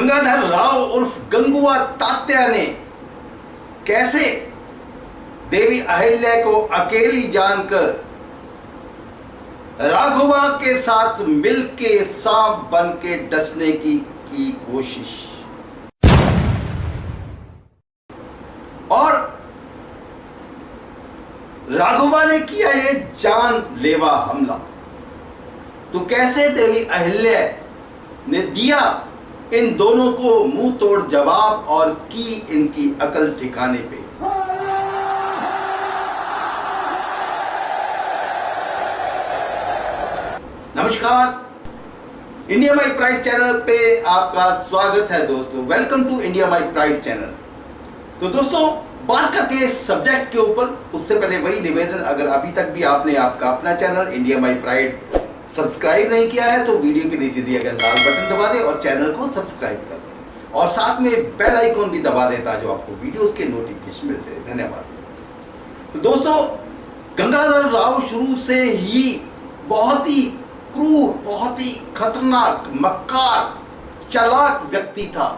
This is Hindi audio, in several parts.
गंगाधर राव उर्फ गंगुआ तात्या ने कैसे देवी अहिल्या को अकेली जानकर राघवा के साथ मिलके सांप बन के डसने की कोशिश, और राघवा ने किया ये जानलेवा हमला। तो कैसे देवी अहिल्या ने दिया इन दोनों को मुंह तोड़ जवाब और की इनकी अकल ठिकाने पे। नमस्कार, इंडिया माई प्राइड चैनल पे आपका स्वागत है दोस्तों। Welcome to India my pride channel. तो दोस्तों, बात करते हैं इस सब्जेक्ट के ऊपर। उससे पहले वही निवेदन, अगर अभी तक भी आपने आपका अपना channel India my pride subscribe नहीं किया है तो वीडियो के नीचे दिया गया लाल बटन दबा दे और चैनल को सब्सक्राइब कर दे, और साथ में बेल आइकॉन भी दबा देता जो आपको वीडियोस के नोटिफिकेशन मिलते रहे। धन्यवाद। तो दोस्तों, गंगाधर राव शुरू से ही बहुत ही क्रूर, बहुत ही खतरनाक, मक्कार, चालाक व्यक्ति था।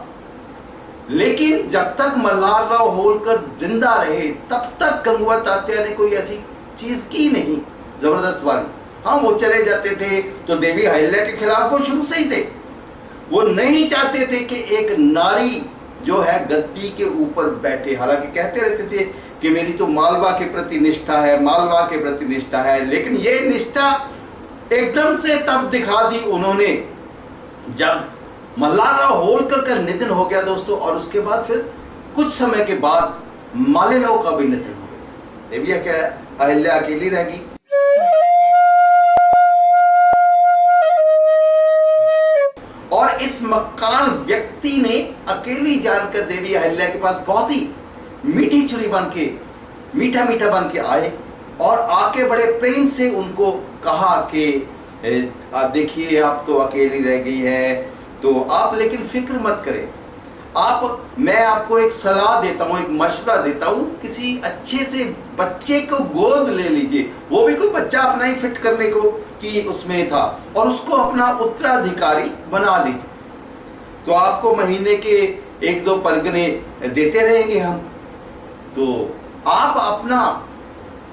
लेकिन जब तक मल्हारराव होलकर जिंदा रहे तब तक गंगुआ तात्या ने कोई ऐसी चीज की नहीं जबरदस्त वाली। हाँ, वो चले जाते थे तो देवी अहिल्या के खिलाफ वो शुरू से ही थे। वो नहीं चाहते थे कि एक नारी जो है गद्दी के ऊपर बैठे। हालांकि कहते रहते थे कि मेरी तो मालवा के प्रति निष्ठा है, मालवा के प्रति निष्ठा है, लेकिन ये निष्ठा एकदम से तब दिखा दी उन्होंने जब मल्हारराव होलकर का निधन हो गया दोस्तों। और उसके बाद फिर कुछ समय के बाद मालेराव का भी निधन हो गया। देवी अहिल्या अकेली रह गई। और इस मक्कार व्यक्ति ने अकेली जानकर देवी अहिल्या के पास बहुत ही मीठी छुरी बन के, मीठा मीठा बन के आए और आके बड़े प्रेम से उनको कहा कि आप देखिए, आप तो अकेली रह गई है, तो आप लेकिन फिक्र मत करें। मैं आपको एक सलाह देता हूँ, एक मशवरा देता हूँ, किसी अच्छे से बच्चे को गोद ले लीजिए। वो भी कोई बच्चा अपना ही फिट करने को कि उसमें था, और उसको अपना उत्तराधिकारी बना लीजिए। तो आपको महीने के 1-2 परगने देते रहेंगे हम, तो आप अपना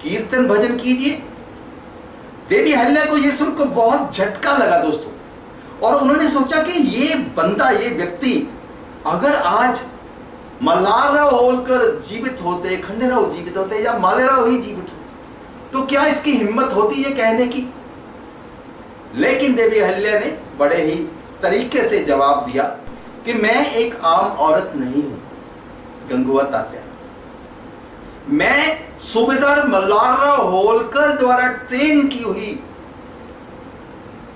कीर्तन भजन कीजिए। देवी अहिल्या को यह सुनकर बहुत झटका लगा दोस्तों, और उन्होंने सोचा कि ये बंदा, ये व्यक्ति, अगर आज मल्हारराव होलकर जीवित होते, खंडेराव जीवित होते या मालेराव ही जीवित होते तो क्या इसकी हिम्मत होती ये कहने की। लेकिन देवी अहिल्या ने बड़े ही तरीके से जवाब दिया कि मैं एक आम औरत नहीं हूं गंगुआ तात्या, मैं सूबेदार मल्हारराव होलकर द्वारा ट्रेन की हुई,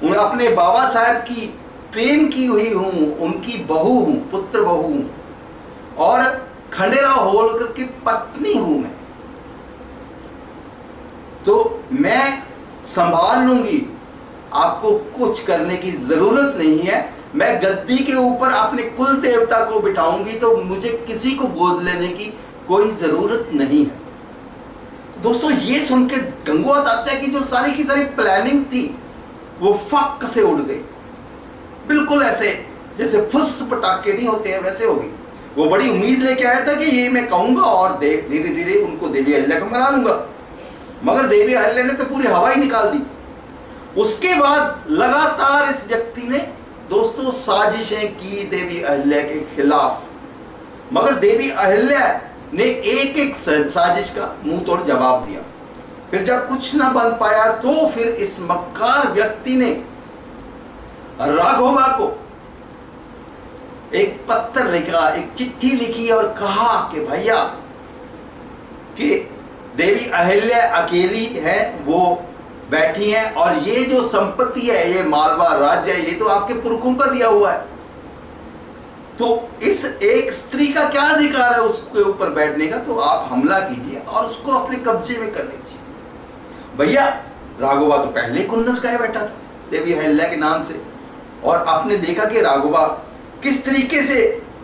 अपने बाबा साहब की ट्रेन की हुई हूं, उनकी बहू हूं, पुत्र बहू हूं, और खंडेराव होलकर की पत्नी हूं मैं। तो मैं संभाल लूंगी, आपको कुछ करने की जरूरत नहीं है। मैं गद्दी के ऊपर अपने कुल देवता को बिठाऊंगी, तो मुझे किसी को गोद लेने की कोई जरूरत नहीं है। दोस्तों, ये सुन के गंगुआ तात्या की जो सारी की सारी प्लानिंग थी वो फक से उड़ गई। बिल्कुल ऐसे जैसे फुस पटाखे नहीं होते हैं वैसे हो गई। वो बड़ी उम्मीद लेके आया था कि ये मैं कहूंगा और धीरे धीरे उनको देवी अहिल्या को मना लूंगा, मगर देवी अहिल्या ने तो पूरी हवा ही निकाल दी। उसके बाद लगातार इस व्यक्ति ने दोस्तों साजिशें की देवी अहिल्या के खिलाफ, मगर देवी अहिल्या ने एक एक साजिश का मुंह तोड़ जवाब दिया। फिर जब कुछ ना बन पाया तो फिर इस मक्कार व्यक्ति ने राघवा को एक पत्र लिखा, एक चिट्ठी लिखी और कहा कि भैया कि देवी अहिल्या अकेली है, वो बैठी है, और ये जो संपत्ति है, ये मालवा राज्य है, ये तो आपके पुरखों का दिया हुआ है। तो इस एक स्त्री का क्या अधिकार है उसके ऊपर बैठने का, तो आप हमला कीजिए और उसको अपने कब्जे में कर लीजिए। भैया, राघवा तो पहले कुन्नस का बैठा था देवी अहिल्या के नाम से, और आपने देखा कि राघवा किस तरीके से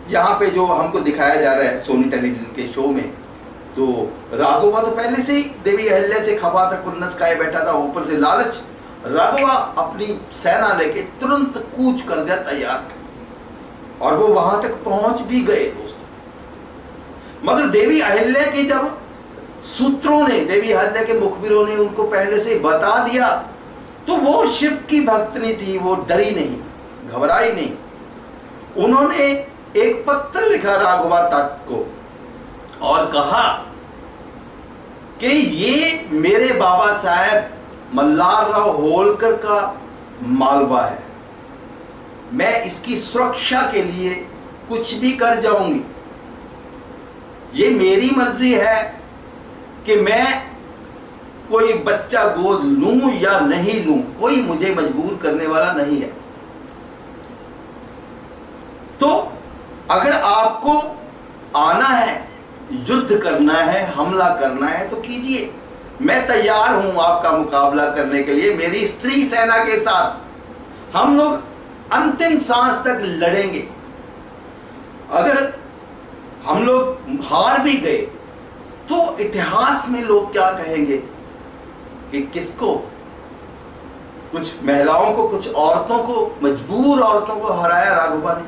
यहाँ पे जो हमको दिखाया जा रहा है सोनी टेलीविजन के शो में, तो राघवा तो पहले से ही देवी अहिल्या से खफा था, कुन्नस का बैठा था। ऊपर से लालच, राघवा अपनी सेना लेके तुरंत कूच कर गया तैयार। और वो वहां तक पहुंच भी गए दोस्तों। मगर देवी अहिल्या के जब सूत्रों ने, देवी अहिल्या के मुखबिरों ने उनको पहले से बता दिया, तो वो शिव की भक्तनी थी, वो डरी नहीं, घबराई नहीं। उन्होंने एक पत्र लिखा राघवा तक को और कहा कि ये मेरे बाबा साहेब मल्हारराव होलकर का मालवा है, मैं इसकी सुरक्षा के लिए कुछ भी कर जाऊंगी। ये मेरी मर्जी है कि मैं कोई बच्चा गोद लूं या नहीं लूं, कोई मुझे मजबूर करने वाला नहीं है। तो अगर आपको आना है, युद्ध करना है, हमला करना है, तो कीजिए, मैं तैयार हूं आपका मुकाबला करने के लिए। मेरी स्त्री सेना के साथ हम लोग अंतिम सांस तक लड़ेंगे। अगर हम लोग हार भी गए तो इतिहास में लोग क्या कहेंगे कि किसको, कुछ महिलाओं को, कुछ औरतों को, मजबूर औरतों को हराया राघवा ने,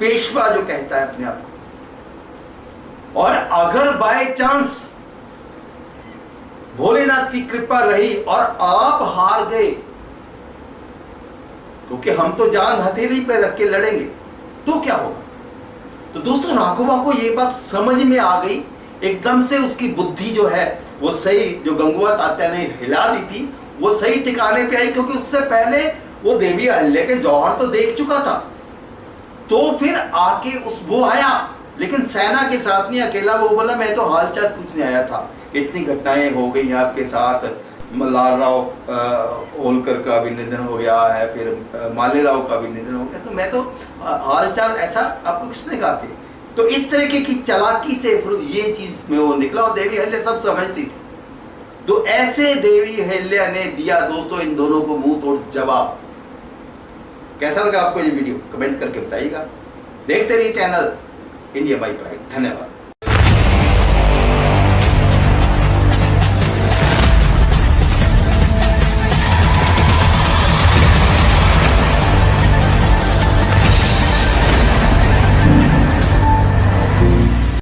पेशवा जो कहता है अपने आप को। और अगर बाय चांस भोलेनाथ की कृपा रही और आप हार गए, क्योंकि हम तो जान हथेली पे रख के लड़ेंगे, तो क्या होगा? तो दोस्तों राघवा को ये बात समझ में आ गई, एकदम से उसकी बुद्धि जो है वो सही, जो गंगुआ तात्या ने हिला दी थी वो सही ठिकाने पे आई, क्योंकि उससे पहले वो देवी अहिल्या के जौहर तो देख चुका था। तो फिर आके वो आया, लेकिन सेना के साथ नहीं, अकेला। वो बोला मैं तो हालचाल पूछने आया था, इतनी घटनाएं हो गई आपके साथ, मल्हारराव होलकर का भी निधन हो गया है, फिर मालेराव का भी निधन हो गया, तो मैं तो हालचाल, ऐसा आपको किसने कहा कि? तो इस तरीके की चालाकी से ये चीज में वो निकला, और देवी अहिल्या सब समझती थी। तो ऐसे देवी अहिल्या ने दिया दोस्तों इन दोनों को मुंह तोड़ जवाब। कैसा लगा आपको ये वीडियो? कमेंट करके बताइएगा। देखते रहिए चैनल इंडिया माई प्राइड। धन्यवाद।